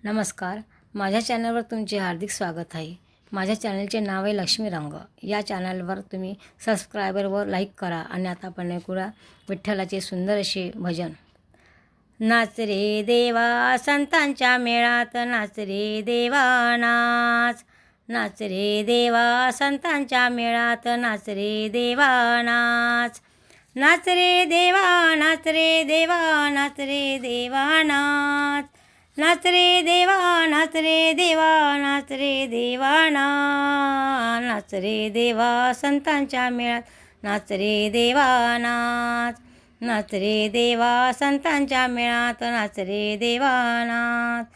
नमस्कार. माझ्या चॅनलवर तुमचे हार्दिक स्वागत आहे. माझ्या चॅनलचे नाव आहे लक्ष्मी रंग. या चॅनलवर तुम्ही सबस्क्रायबर व लाईक करा. आणि आता आपण ऐकूया विठ्ठलाचे सुंदर असे भजन. नाच रे देवा संतांच्या मेळात, नाच रे देवा नाच. नाच रे देवा संतांच्या मेळात, नाच रे देवा नाच. नाच रे देवा, नाच रे देवा, नाच रे देवा नाच. नाच रे देवा, नाच रे देवा, नाच रे देवा नाच. नाच रे देवा संतांच्या मेळात, नाच रे देवा नाच. नाच रे देवा संतांच्या मेळात, नाच रे देवा नाच.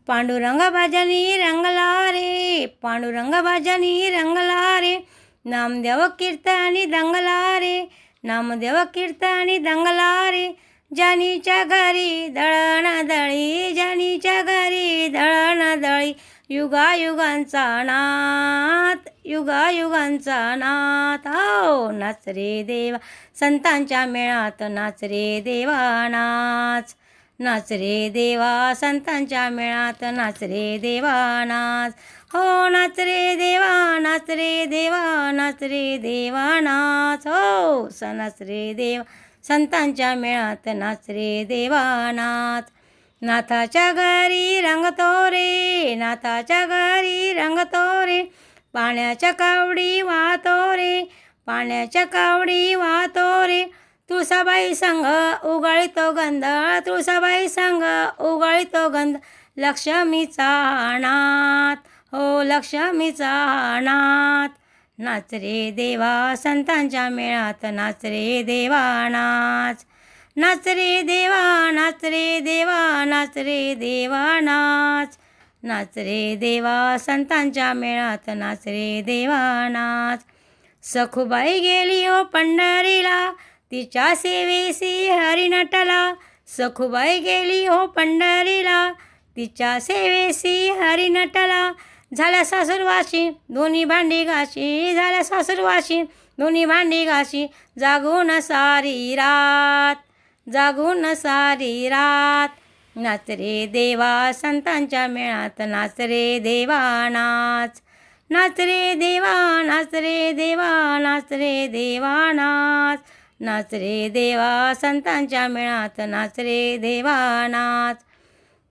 पांडुरंग भजनी रंगला रे, पांडुरंग भजनी रंगला रे. नामदेव कीर्तनी दंगला रे, नामदेव कीर्तनी दंगला रे. जानीच्या घरी दळण दळी, जानीच्या घरी दळण दळी. युगायुगांचा नाथ, युगायुगांचा नाथ. हो नाच रे देवा संतांच्या मेळात, नाच रे देवा नाच. नाच रे देवा संतांच्या मेळात, नाच रे देवा नाच. हो नाच रे देवा, नाच रे देवा, नाच रे देवा नाच. हो नाच रे देवा संतांच्या मेळात, नाच रे देवा नाच. नाथाच्या घरी रंगतो रे, नाथाच्या घरी रंगतो रे. पाण्याच्या कावडी वाहतो रे, पाण्याच्या कावडी वाहतो रे. तुळसाबाई संग उगाळीतो गंध, तुळसाबाई संग उगाळीतो गंध. लक्ष्मीचा नाथ, हो लक्ष्मीचा नाथ. नाच रे देवा संतांच्या मेळात, नाच रे देवा नाच. नाच रे देवा, नाच रे देवा, नाच रे देवा नाच. नाच रे देवा संतांच्या मेळात, नाच रे देवा नाच. सखुबाई गेली हो पंढरीला, तिच्या सेवेसी हरी नटला. सखुबाई गेली हो पंढरीला, तिच्या सेवेसी हरी नटला. झाल्या सासूरवाशी दोन्ही भांडी घाशी, झाल्या सासूरवाशी दोन्ही भांडी घाशी. जागून सारी रात, जागून सारी रात. नाच रे देवा संतांच्या मेळात, नाच रे देवा नाच. नाच रे देवा, नाच रे देवा, नाच रे देवा नाच. नाच रे देवा संतांच्या मेळात, नाच रे देवा नाच.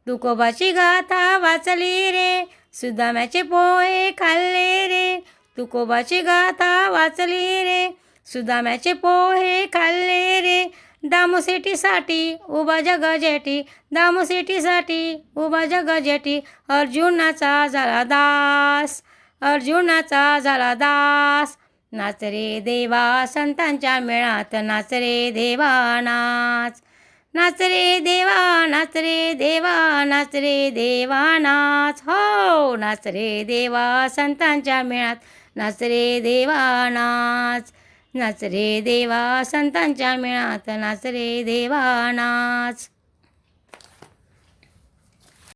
तुकोबाची गाथा वाचली रे, सुदाम्याचे पोहे खाल्ले रे. तुकोबाची गाथा वाचली रे, सुदाम्याचे पोहे खाल्ले रे. दामोसेठीसाठी उभा जग जेठी, दामोसेठीसाठी उभा जग जेठी. अर्जुनाचा झाला दास, अर्जुनाचा झाला दास. नाच रे देवा संतांच्या मेळात, नाच रे देवा नाच. नाच रे देवा, नाच रे देवा, नाच रे देवा नाच. हो नाच रे देवा संतांच्या मेळात, नाच रे देवा नाच. नाच रे देवा संतांच्या मेळात, नाच रे देवा नाच.